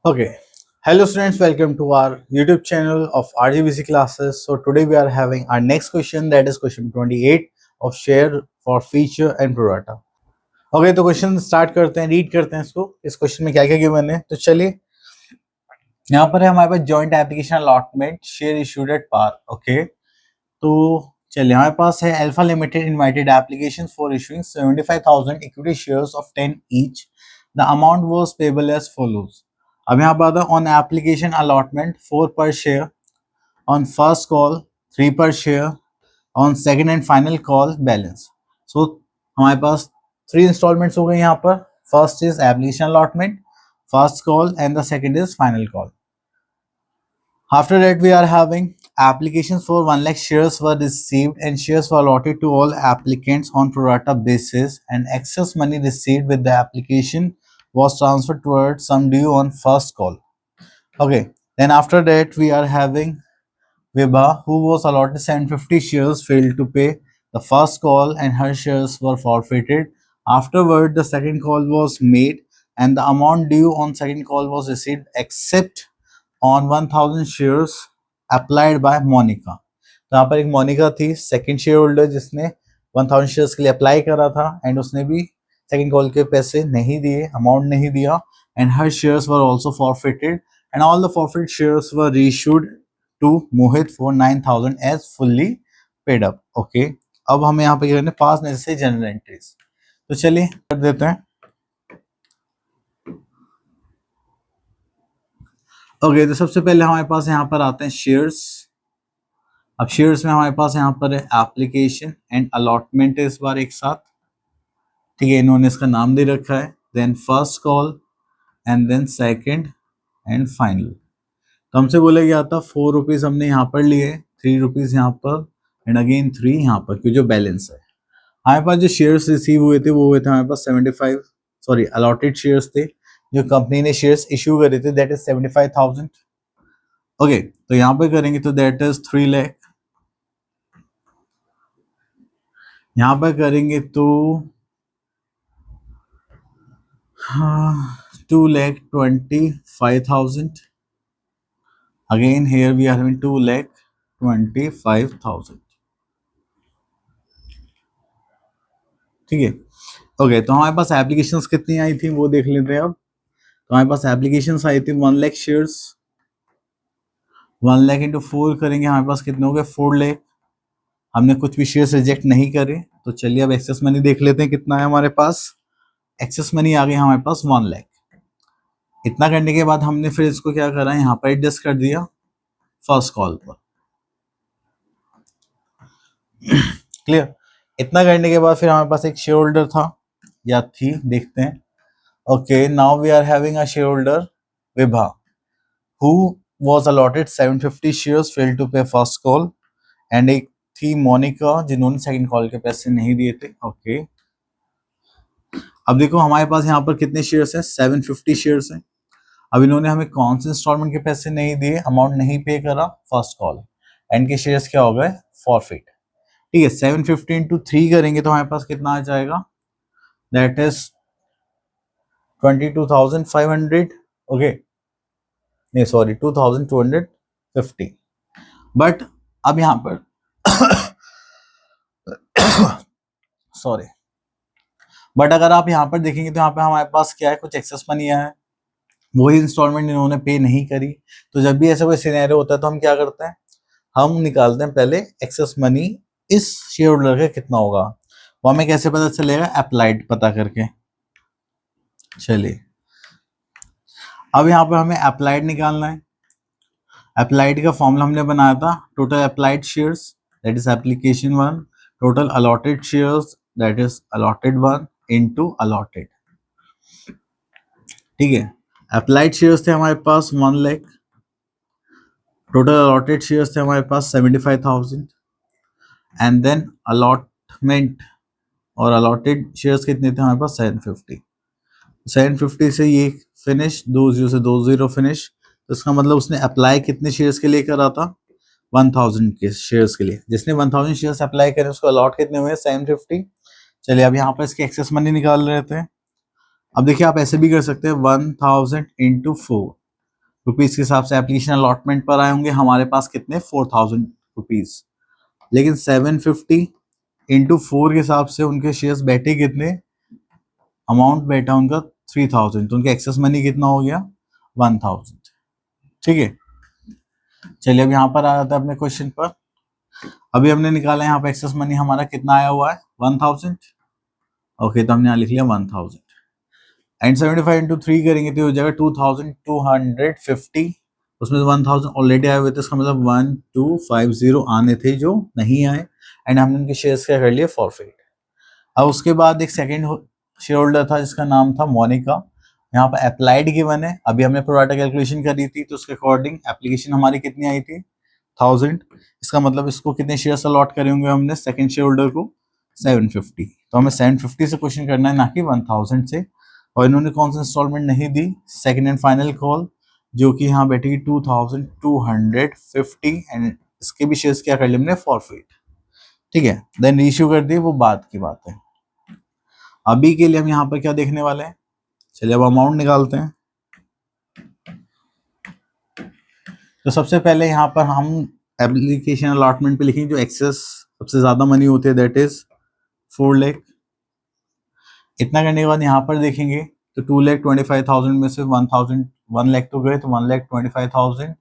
Okay. Hello students, welcome to our YouTube channel of RGBC classes. So today we are having our next question, that is question 28 of share for feature and prorata. Okay, तो question start करते हैं, read करते हैं इसको। इस question में क्या क्या गिवन है, तो चलिए यहाँ पर है हमारे पास joint application allotment share issued at par. Okay, तो चलिए हमारे पास है alpha limited invited application for issuing 75,000 equity shares of 10 each. The amount was payable as follows. अब यहाँ पर आता है ऑन एप्लीकेशन अलॉटमेंट 4 पर शेयर, ऑन फर्स्ट कॉल 3 पर share, on second and final call balance. So हमारे पास 3 installments हो गए यहाँ पर। First is application allotment, first call, and the second is final call. After that, we are having applications for 1 lakh shares were received and shares were allotted to all applicants on pro rata basis, and excess money received with the application was transferred towards some due on first call. Okay, then after that, we are having Vibha, who was allotted 750 shares, failed to pay the first call and her shares were forfeited. Afterward, the second call was made and the amount due on second call was received except on 1000 shares applied by Monica. तो यहाँ पर एक मोनिका थी second share holder जिसने 1000 shares के लिए apply करा था एंड उसने भी सेकंड कॉल के पैसे नहीं दिए, अमाउंट नहीं दिया, and her shares were also forfeited and all the forfeit shares were reissued to Mohit for 9000 as fully paid up. Okay, अब हमें यहाँ पे करने पास नेसेसरी जनरल एंट्रीज। तो चलिए कर देते हैं। ओके, तो सबसे पहले हमारे पास यहाँ पर आते हैं शेयर्स। अब शेयर्स में हमारे पास यहाँ पर है एप्लीकेशन एंड अलॉटमेंट इस बार एक साथ, ठीक है, इन्होंने इसका नाम दे रखा है। Then first call and then second and final. तो हमसे बोला गया था 4 रुपीज हमने यहाँ पर लिए, 3 रुपीज यहाँ पर एंड अगेन 3 यहाँ पर, क्योंकि जो बैलेंस है हमारे पास जो शेयर्स रिसीव हुए थे वो हुए थे हमारे पास 75 अलॉटेड शेयर्स थे जो कंपनी ने शेयर्स इशू करे थे, दैट इज 75,000। ओके, तो यहाँ पे करेंगे तो दैट इज 3 लाख। यहाँ पर करेंगे तो 2,25,000। Again here we are having 2,25,000। ठीक है, ओके, तो हमारे पास एप्लीकेशंस कितनी आई थी वो देख लेते हैं अब। तो हमारे पास एप्लीकेशंस आई थी 1 लाख शेयर्स, 1 लाख इंटू 4 करेंगे, हमारे पास कितने हो गए 4 लाख। हमने कुछ भी शेयर्स रिजेक्ट नहीं करे, तो चलिए अब एक्सेस मनी देख लेते हैं कितना है हमारे पास। एक्सेस मनी आ गई हमारे पास 1 लाख। इतना करने के बाद हमने फिर इसको क्या करा, यहाँ पर एडजस्ट कर दिया फर्स्ट कॉल पर। क्लियर, इतना करने के बाद फिर हमारे पास एक शेयर होल्डर था या थी, देखते हैं। Okay, now we are having a share holder Vibha who was allotted 750 shares, failed to pay first call, and एक थी मोनिका जिन्होंने सेकंड कॉल के पैसे नहीं दिए थे। ओके, अब देखो हमारे पास यहाँ पर कितने शेयर्स हैं, 750 शेयर्स हैं। अब इन्होंने हमें कौन से इंस्टॉलमेंट के पैसे नहीं दिए, अमाउंट नहीं पे करा फर्स्ट कॉल, एंड के शेयर्स क्या हो गए फॉरफिट। ठीक है, 750 इंटू 3 करेंगे तो हमारे पास कितना आ जाएगा, दैट इज 22,500। ओके, नहीं सॉरी 2,250। बट अब यहाँ पर सॉरी, बट अगर आप यहाँ पर देखेंगे तो यहाँ पे हमारे पास क्या है, कुछ एक्सेस मनी है, वही इंस्टॉलमेंट इन्होंने पे नहीं करी। तो जब भी ऐसा कोई सिनेरियो होता है तो हम क्या करते हैं, हम निकालते हैं पहले एक्सेस मनी इस शेयर होल्डर का कितना होगा। वो हमें कैसे पता चलेगा, अप्लाइड पता करके। चलिए अब यहाँ पर हमें अप्लाइड निकालना है। अप्लाइड का फॉर्मूला हमने बनाया था, total applied shares that is application 1, total allotted shares that is allotted 1 into allotted. ठीक है, अप्लाइड शेयर्स थे हमारे पास 1 लाख, टोटल अलॉटेड शेयर्स थे हमारे पास 75,000, एंड देन अलॉटमेंट और अलॉटेड शेयर्स कितने थे हमारे पास 750 से ये फिनिश, 20 से 20 फिनिश। तो इसका मतलब उसने अप्लाई कितने शेयर्स के लिए करा था, 1000 के शेयर्स के लिए। जिसने 1000 शेयर्स अप्लाई करे उसको अलॉट कितने हुए 750। चलिए अब यहाँ पर इसके एक्सेस मनी निकाल रहे थे। अब देखिए आप ऐसे भी कर सकते हैं 1000 इंटू 4, रुपीज के हिसाब से एप्लीकेशन अलॉटमेंट पर आए होंगे हमारे पास कितने 4000 रुपीज, लेकिन 750 इंटू 4 के हिसाब से उनके शेयर्स बैठे कितने, अमाउंट बैठा उनका 3000, तो उनका एक्सेस मनी कितना हो गया 1000। ठीक है, चलिए अब यहाँ पर आ जाता है अपने क्वेश्चन पर। अभी हमने निकाला यहाँ पे एक्सेस मनी हमारा कितना आया हुआ है 1000। ओके, तो हमने यहाँ लिख लिया 1000 एंड 75 इंटू 3 करेंगे तो हो जाएगा 2250। उसमें 1000 ऑलरेडी आए हुए थे, इसका मतलब 1250 आने थे जो नहीं आए, एंड हमने उनके शेयर्स क्या कर लिए फॉरफिट। अब उसके बाद एक सेकंड शेयर होल्डर था जिसका नाम था मोनिका, यहाँ पर अप्लाइड गिवन है, अभी हमने प्रोराटा कैलकुलेशन करी थी तो उसके अकॉर्डिंग एप्लीकेशन हमारी कितनी आई थी 1000। इसका मतलब इसको कितने शेयर्स अलॉट करे होंगे हमने सेकंड शेयर होल्डर को 750, तो हमें 750 से क्वेश्चन करना है ना कि 1000 से। और इन्होंने कौन सा इंस्टॉलमेंट नहीं दी, सेकंड एंड फाइनल कॉल, जो कि यहाँ बैठेगी 2250 एंड इसके भी शेयर्स क्या कर लिए हमने फॉरफिट। ठीक है, देन इश्यू कर दी, वो बात की बात है। अभी के लिए हम यहाँ पर क्या देखने वाले हैं, चलिए अब अमाउंट निकालते हैं। तो सबसे पहले यहाँ पर हम एप्लीकेशन अलॉटमेंट पे लिखेंगे जो एक्सेस सबसे ज्यादा मनी होती है, दैट इज 4 लाख। इतना करने के बाद यहाँ पर देखेंगे तो 2,25,000 में से 1,000 1 लाख तो गए, तो 1,25,000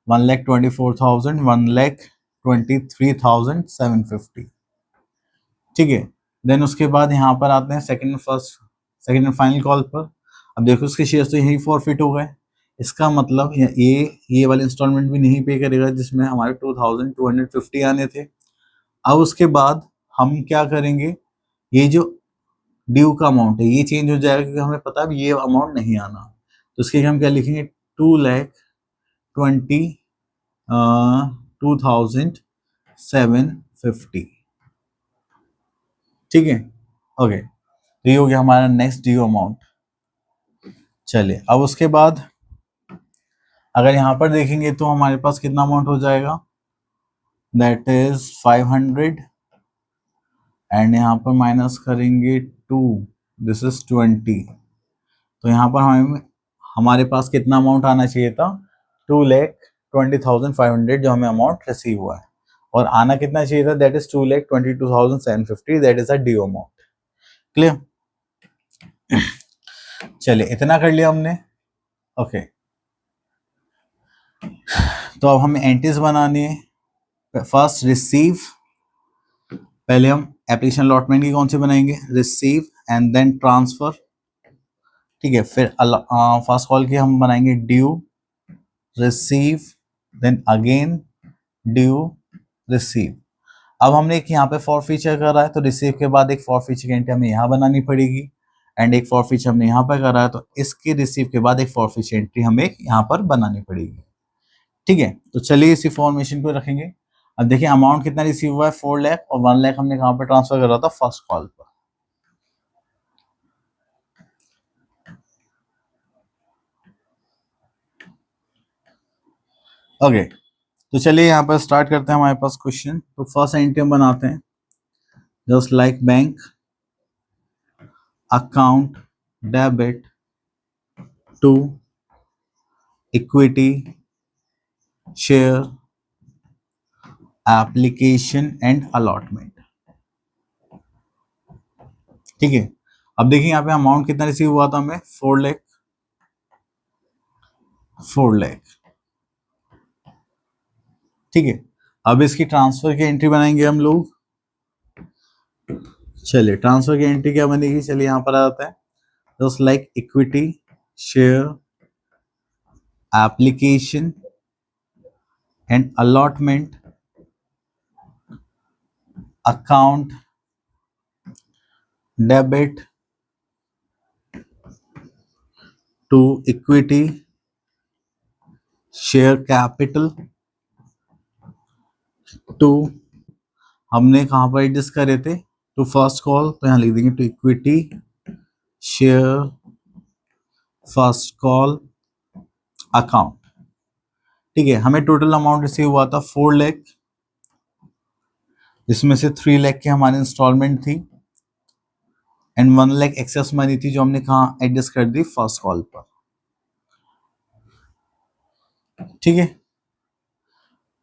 1,24,000 1,23,750। ठीक है, देन उसके बाद यहाँ पर आते हैं सेकंड एंड फाइनल कॉल पर। अब देखो उसके शेयर्स तो यही फॉरफिट हो गए, इसका मतलब ये वाले इंस्टॉलमेंट भी नहीं पे करेगा जिसमें हमारे 2,250 आने थे। अब उसके बाद हम क्या करेंगे, ये जो ड्यू का अमाउंट है ये चेंज हो जाएगा क्योंकि हमें पता है ये अमाउंट नहीं आना, तो उसके लिए हम क्या लिखेंगे 2,20,2,750। ठीक है, ओके, तो ये हो गया हमारा नेक्स्ट ड्यू अमाउंट। चलिए अब उसके बाद अगर यहाँ पर देखेंगे तो हमारे पास कितना अमाउंट हो जाएगा, दैट इज 500 एंड यहाँ पर माइनस करेंगे 2, दिस इज 20। तो यहाँ पर हमारे पास कितना अमाउंट आना चाहिए था 2,20,500 जो हमें अमाउंट रिसीव हुआ है, और आना कितना चाहिए था, that is 2,22,750, that is a due amount. Clear, चलिए इतना कर लिया हमने। ओके, तो अब हमें एंट्रीज बनानी है। फर्स्ट रिसीव, पहले हम एप्लीकेशन अलॉटमेंट की कौन सी बनाएंगे, रिसीव एंड देन ट्रांसफर। ठीक है, फिर फर्स्ट कॉल की हम बनाएंगे due, receive, then again due, receive. अब हमने एक यहाँ पे फॉर फीचर करा है तो रिसीव के बाद एक फॉर फीचर की एंट्री हमें यहाँ बनानी पड़ेगी, एंड एक फॉर फीचर हमने यहाँ पर करा है तो इसके रिसीव के बाद एक फॉर फीचर एंट्री हमें यहाँ पर बनानी पड़ेगी। ठीक है, तो चलिए इसी फॉर्मेशन को रखेंगे। अब देखिए अमाउंट कितना रिसीव हुआ है 4 लाख, और 1 लाख हमने कहाँ पर ट्रांसफर करा था फर्स्ट कॉल पर। ओके, तो चलिए यहाँ पर स्टार्ट करते हैं हमारे पास क्वेश्चन। तो फर्स्ट एंट्री हम बनाते हैं, just like bank account debit to equity share application and allotment. ठीक है, अब देखिए यहाँ पे अमाउंट कितना रिसीव हुआ था हमें 4 लाख। ठीक है, अब इसकी ट्रांसफर की एंट्री बनाएंगे हम लोग। चलिए ट्रांसफर की एंट्री क्या बनेगी, चलिए यहाँ पर आ जाता है, just like equity share application and allotment account debit to equity share capital to, हमने कहां पर एडजस्ट करे थे टू फर्स्ट कॉल, तो यहां लिख देंगे to equity share first call account. ठीक है, हमें टोटल अमाउंट रिसीव हुआ था 4 लाख, जिसमें से 3 लाख की हमारी इंस्टॉलमेंट थी एंड 1 लाख एक्सेस मनी थी जो हमने कहा एडजस्ट कर दी फर्स्ट कॉल पर। ठीक है,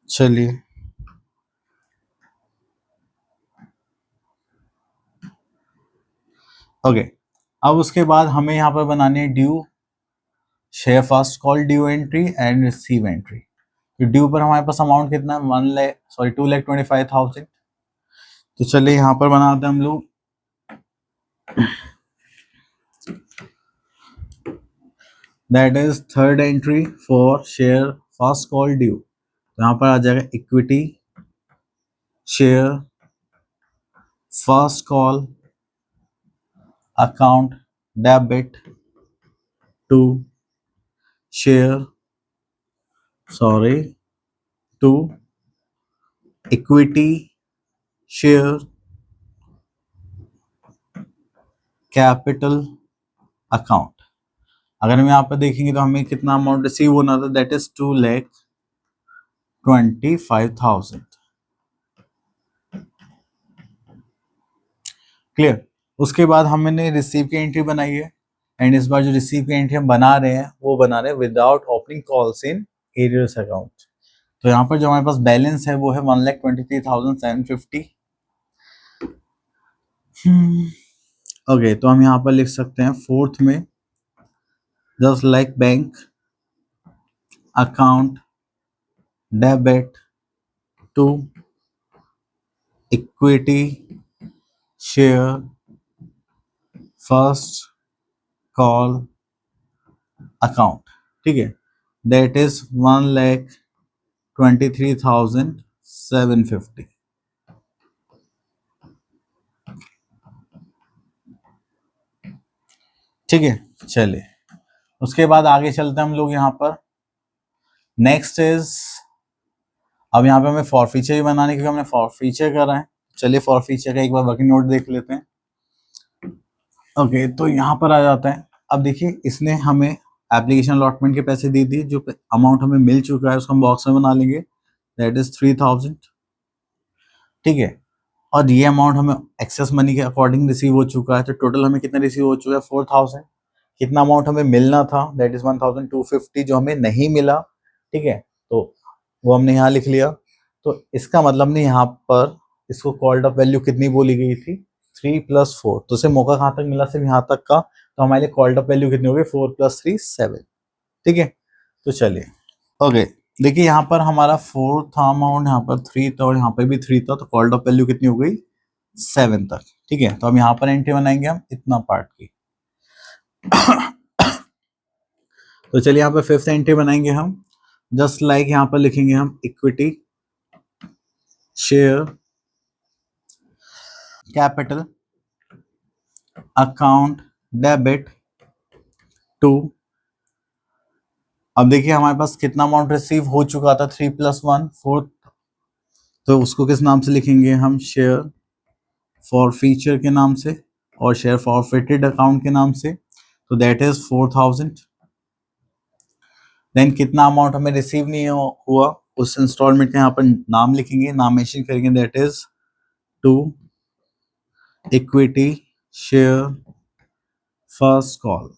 चलिए ओके। अब उसके बाद हमें यहाँ पर बनानी है due, share first call due entry and receive entry. तो ड्यू पर हमारे पास अमाउंट कितना है, 2,25,000। तो चलिए यहाँ पर बनाते हैं हम लोग। That is third entry for share first call due. तो यहाँ पर आ जाएगा equity share first call account debit to share to equity share capital account. अगर हम यहाँ पर देखेंगे तो हमें कितना अमाउंट रिसीव होना था, दैट इज 2,25,000। क्लियर। उसके बाद हमने रिसीव की एंट्री बनाई है एंड इस बार जो रिसीव की एंट्री हम बना रहे हैं वो बना रहे हैं without opening calls in arrears account. तो यहाँ पर जो हमारे पास बैलेंस है वो है 1,23,750। ओके, तो हम यहाँ पर लिख सकते हैं फोर्थ में just like bank account debit to equity share first call account. ठीक है, दैट इज 1,23,750। ठीक है, चलिए उसके बाद आगे चलते हैं हम लोग यहाँ पर। नेक्स्ट इज, अब यहाँ पे हमें फॉर फीचर भी बनाने, क्योंकि हमने फॉर फीचर करा है। चलिए फॉर फीचर का एक बार वर्किंग नोट देख लेते हैं। ओके, तो यहाँ पर आ जाता है। अब देखिए इसने हमें एप्लीकेशन अलॉटमेंट के पैसे दी थी, जो अमाउंट हमें मिल चुका है उसको हम बॉक्स में बना लेंगे, दैट इज 3,000। ठीक है, और ये अमाउंट हमें एक्सेस मनी के अकॉर्डिंग रिसीव हो चुका है। तो टोटल हमें कितना रिसीव हो चुका है, 4,000। कितना अमाउंट हमें मिलना था, दैट इज 1,250, जो हमें नहीं मिला। ठीक है, तो वो हमने यहाँ लिख लिया। तो इसका मतलब नहीं, यहाँ पर इसको कॉल्ड अप वैल्यू कितनी बोली गई थी, 3 + 4। तो उसे मौका कहाँ तक मिला, सिर्फ यहाँ तक का। तो हमारे लिए कॉल्ड अप वैल्यू कितनी हो गई, 4 + 3 7। ठीक है, तो चलिए ओके। देखिए यहाँ पर हमारा 4 था अमाउंट, यहाँ पर 3 था और यहाँ पर भी 3 था। तो कॉल्ड अप वैल्यू कितनी हो गई, 7 तक। ठीक है, तो हम यहाँ पर एंट्री बनाएंगे हम इतना पार्ट की। तो चलिए यहाँ पर फिफ्थ एंट्री बनाएंगे हम, जस्ट लाइक यहाँ पर लिखेंगे हम equity share capital account debit to. अब देखिए हमारे पास कितना अमाउंट रिसीव हो चुका था, 3 + 1 4। तो उसको किस नाम से लिखेंगे हम, शेयर फॉर फीचर के नाम से और शेयर फॉरफिटेड अकाउंट के नाम से। तो दैट इज 4,000। देन कितना अमाउंट हमें रिसीव नहीं हुआ, उस इंस्टॉलमेंट का यहाँ पर नाम लिखेंगे, नाम मेंशन करेंगे, that is to equity share first call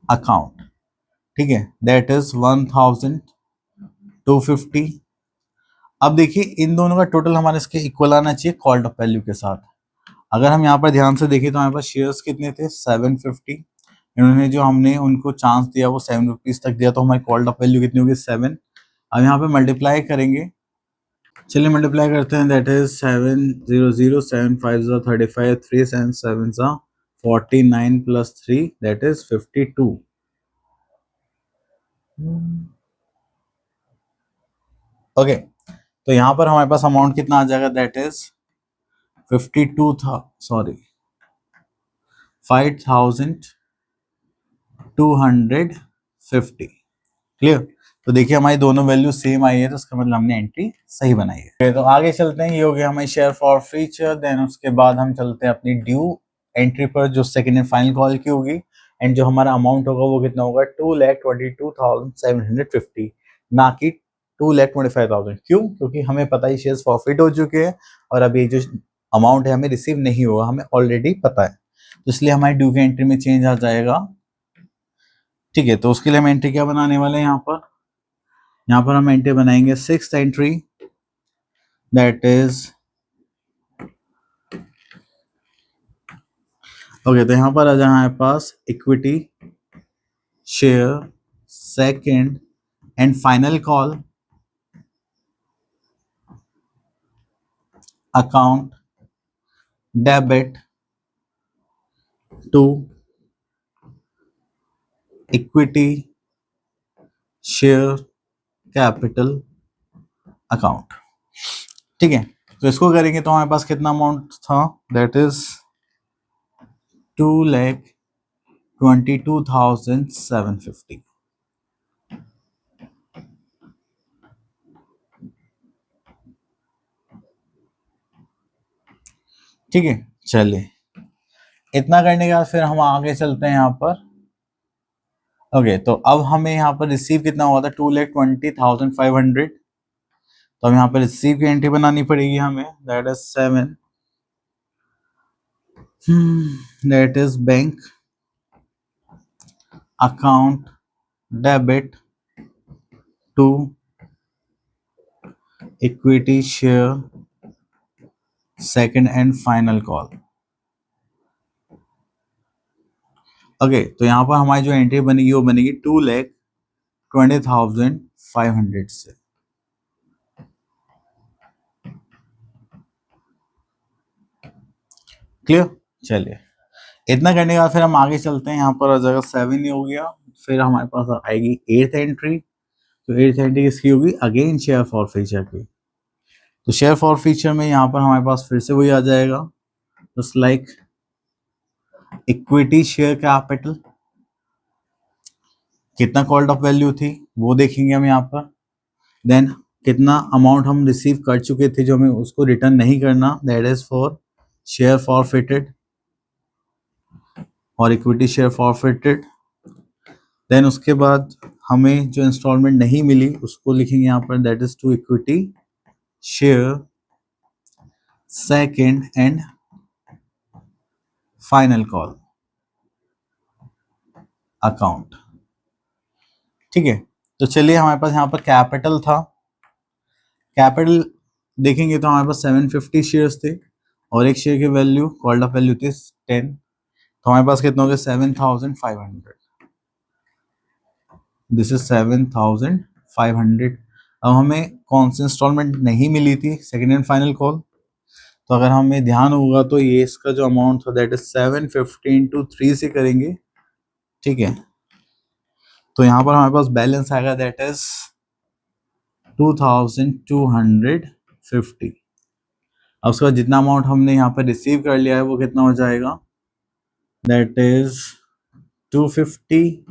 account. ठीक है, दैट इज 1,250। अब देखिए इन दोनों का टोटल हमारे इसके इक्वल आना चाहिए कॉल्ड अप वैल्यू के साथ। अगर हम यहाँ पर ध्यान से देखें तो हमारे पास शेयर्स कितने थे, 750। इन्होंने जो हमने उनको चांस दिया वो 7 रुपीज तक दिया, तो हमारी कॉल्ड अप वैल्यू कितनी होगी, 7। अब यहाँ पे मल्टीप्लाई करेंगे, चलिए मल्टीप्लाई करते हैं, that is 700 7 5 35 3 7 7 49 + 3 that is 52। Okay, तो यहाँ पर हमारे पास अमाउंट कितना आ जाएगा, दैट इज 52 था, सॉरी 5,250। क्लियर। तो देखिए हमारी दोनों वैल्यू सेम आई है, तो उसका मतलब हमने एंट्री सही बनाई है। तो आगे चलते हैं, ये हो गया हमारी शेयर फॉर फीचर। देन उसके बाद हम चलते हैं अपनी ड्यू एंट्री पर, जो सेकंड एंड फाइनल कॉल की होगी। एंड जो हमारा अमाउंट होगा वो कितना होगा, 2,22,750, ना कि 2,25,000। क्यों, क्योंकि हमें पता है शेयर फॉरफिट हो चुके हैं और अभी जो अमाउंट है हमें रिसीव नहीं होगा, हमें ऑलरेडी पता है। तो इसलिए हमारी ड्यू की एंट्री में चेंज आ जाएगा ठीक है, तो उसके लिए हम एंट्री क्या बनाने वाले हैं यहाँ पर हम एंट्री बनाएंगे 6th entry, that is okay. तो यहाँ पर आ जाए हमारे पास equity share second and final call account debit to equity share capital account. ठीक है, तो इसको करेंगे तो हमारे पास कितना अमाउंट था, दैट इज 2,22,750। ठीक है, चलिए इतना करने के बाद फिर हम आगे चलते हैं यहाँ पर। ओके, तो अब हमें यहाँ पर रिसीव कितना हुआ था, 2,20,500। तो अब यहाँ पर रिसीव की एंट्री बनानी पड़ेगी हमें, that is 7, that is bank account debit to equity share second and final call. Okay, तो यहाँ पर हमारी जो एंट्री बनेगी वो बनेगी 2,20,500 से। क्लियर, चलिए इतना करने के बाद फिर हम आगे चलते हैं। यहाँ पर अगर 7 ही हो गया, फिर हमारे पास आएगी 8th एंट्री। तो 8th एंट्री किसकी होगी, अगेन शेयर फॉर फीचर की। तो शेयर फॉर फीचर में यहाँ पर हमारे पास फिर से वही आ जाएगा, just like equity share capital, कितना कॉल्ड ऑफ वैल्यू थी वो देखेंगे हम यहाँ पर। देन कितना अमाउंट हम रिसीव कर चुके थे जो हमें उसको रिटर्न नहीं करना, that is for share forfeited और इक्विटी शेयर फॉरफिटेड। देन उसके बाद हमें जो इंस्टॉलमेंट नहीं मिली उसको लिखेंगे यहाँ पर, that is to equity share second and final call account. ठीक है, तो चलिए हमारे पास यहाँ पर कैपिटल था, कैपिटल देखेंगे तो हमारे पास 750 शेयर्स थे और एक शेयर की वैल्यू कॉल्ड ऑफ वैल्यू थी 10। तो हमारे पास कितना हो गया, 7,500। This is 7,500। अब हमें कौन सी इंस्टॉलमेंट नहीं मिली थी, सेकेंड एंड फाइनल कॉल। तो अगर हमें ध्यान होगा तो ये इसका जो अमाउंट था दैट इज 750 इंटू 3 से करेंगे। ठीक है, तो यहाँ पर हमारे पास बैलेंस आएगा, दैट इज 2,250। अब उसके बाद जितना अमाउंट हमने यहाँ पर रिसीव कर लिया है वो कितना हो जाएगा, दैट इज 250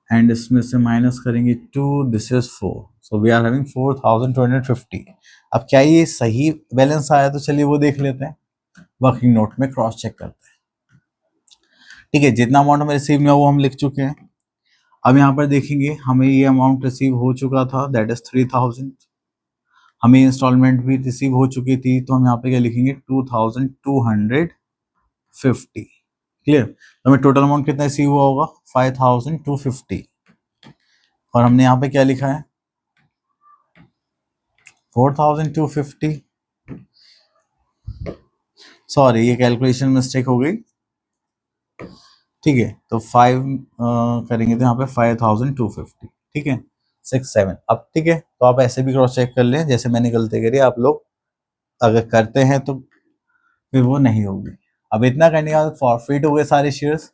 एंड इसमें से माइनस करेंगे 2, this is 4, so we are having 4,250। अब क्या ये सही बैलेंस आया, तो चलिए वो देख लेते हैं, वर्किंग नोट में क्रॉस चेक करते हैं। ठीक है, जितना अमाउंट हमें रिसीव में वो हम लिख चुके हैं। अब यहाँ पर देखेंगे हमें ये अमाउंट रिसीव हो चुका था, दैट इज 3,000। हमें इंस्टॉलमेंट भी रिसीव हो चुकी थी, तो हम यहाँ पे क्या लिखेंगे, 2,250। क्लियर, तो हमें टोटल अमाउंट कितना रिसीव हुआ होगा, 5,250। और हमने यहाँ पे क्या लिखा है, 4,250। सॉरी, ये कैलकुलेशन मिस्टेक हो गई। ठीक है, तो 5 करेंगे तो यहाँ पे 5,250। ठीक है, 6, 7। अब ठीक है, तो आप ऐसे भी क्रॉस चेक कर लें, जैसे मैंने गलती करी, आप लोग अगर करते हैं तो फिर वो नहीं होगी। अब इतना करने के बाद फॉरफिट हो गए सारे शेयर्स।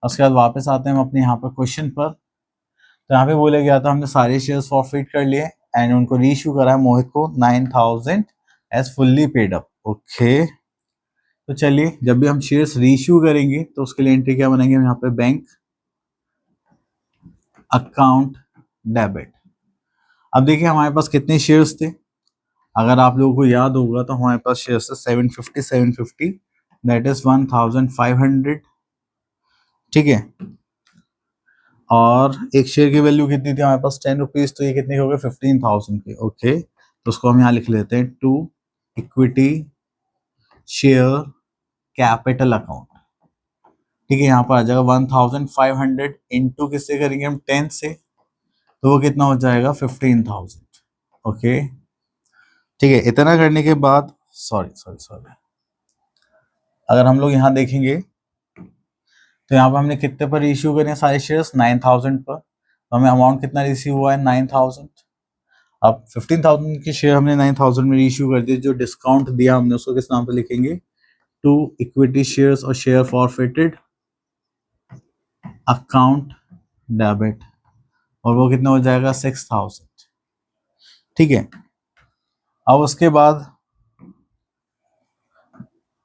उसके बाद वापस आते हैं हम अपने यहाँ पर क्वेश्चन पर। तो यहाँ पे बोला गया था हमने सारे शेयर्स फॉरफिट कर लिए एंड उनको रीइश्यू करा है मोहित को 9,000 as fully paid up. Okay, तो चलिए जब भी हम शेयर्स रीइश्यू करेंगे तो उसके लिए एंट्री क्या बनाएंगे हम यहाँ पे, बैंक अकाउंट डेबिट। अब देखिए हमारे पास कितने शेयर्स थे, अगर आप लोगों को याद होगा तो हमारे पास शेयर्स थे 750 दैट इज 1,500। ठीक है, और एक शेयर की वैल्यू कितनी थी हमारे पास, 10 रुपीज, तो ये कितने हो गए, 15,000 के। ओके, तो उसको हम यहाँ लिख लेते हैं, to equity share capital account. ठीक है, यहाँ पर आ जाएगा 1500 इंटू किससे करेंगे हम 10 से, तो वो कितना हो जाएगा 15,000। ओके ठीक है, इतना करने के बाद सॉरी सॉरी सॉरी, अगर हम लोग यहाँ देखेंगे तो यहाँ पर हमने कितने पर इश्यू करे हैं सारे शेयर्स 9,000 पर, तो हमें अमाउंट कितना रिसीव हुआ है 9,000। अब 15,000 के शेयर हमने 9,000 में इश्यू कर दिए, जो डिस्काउंट दिया हमने उसको किस नाम पे लिखेंगे, टू इक्विटी शेयर्स और शेयर फॉरफिटेड अकाउंट डेबिट, और वो कितना हो जाएगा 6,000। ठीक है, अब उसके बाद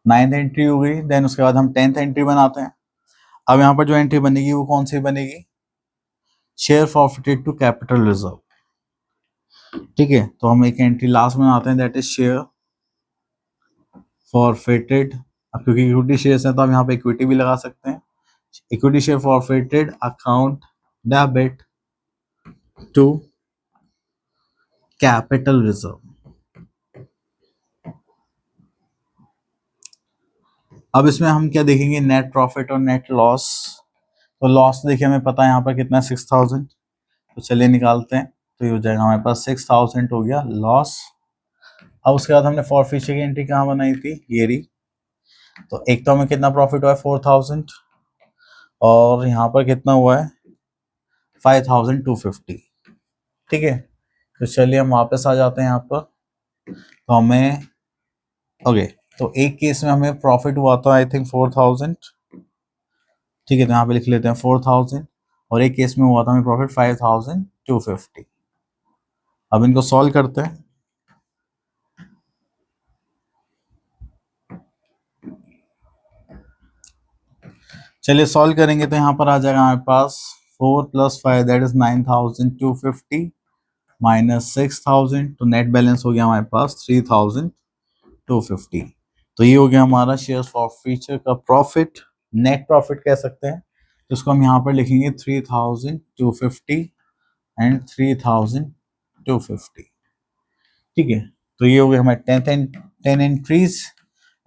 9th एंट्री हो गई, देन उसके बाद हम 10th एंट्री बनाते हैं। अब यहाँ पर जो एंट्री बनेगी वो कौन सी बनेगी, share forfeited to capital reserve. ठीक है, तो हम एक एंट्री लास्ट में आते हैं, दैट इज शेयर फॉरफिटेड। अब क्योंकि इक्विटी शेयर्स हैं तो हम यहाँ पे इक्विटी भी लगा सकते हैं, equity share forfeited account debit to capital reserve. अब इसमें हम क्या देखेंगे, नेट प्रॉफिट और नेट लॉस। तो लॉस देखिए हमें पता है यहाँ पर कितना 6,000, तो चलिए निकालते हैं, तो ये हो जाएगा हमारे पास 6,000 हो गया लॉस। अब उसके बाद हमने फॉरफिशर की एंट्री कहाँ बनाई थी, ये रही। तो एक तो हमें कितना प्रॉफिट हुआ है 4,000, और यहाँ पर कितना हुआ है 5,250। ठीक है, तो चलिए हम वापस आ जाते हैं यहाँ पर। तो हमें ओके, तो एक केस में हमें प्रॉफिट हुआ था आई थिंक 4,000। ठीक है, तो यहाँ पे लिख लेते हैं 4,000, और एक केस में हुआ था हमें प्रॉफिट 5,250। अब इनको सॉल्व करते हैं। चलिए सॉल्व करेंगे, तो यहाँ पर आ जाएगा हमारे पास 4 + 5 दैट इज 9,250 माइनस 6,000, तो नेट बैलेंस हो गया हमारे पास 3,250। तो ये हो गया हमारा शेयर फॉरफिचर का प्रॉफिट, नेट प्रॉफिट कह सकते हैं। तो इसको हम यहाँ पर लिखेंगे 3,250 एंड 3,250। ठीक है, तो ये हो गया हमारे 10 एंट्रीज,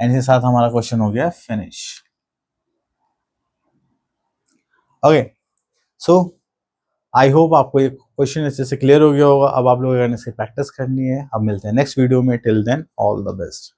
एंड इसके साथ हमारा क्वेश्चन हो गया finish. Okay, so I hope आपको ये क्वेश्चन अच्छे से क्लियर हो गया होगा। अब आप लोग अगर इसकी प्रैक्टिस करनी है, अब मिलते हैं नेक्स्ट वीडियो में। Till then all the best.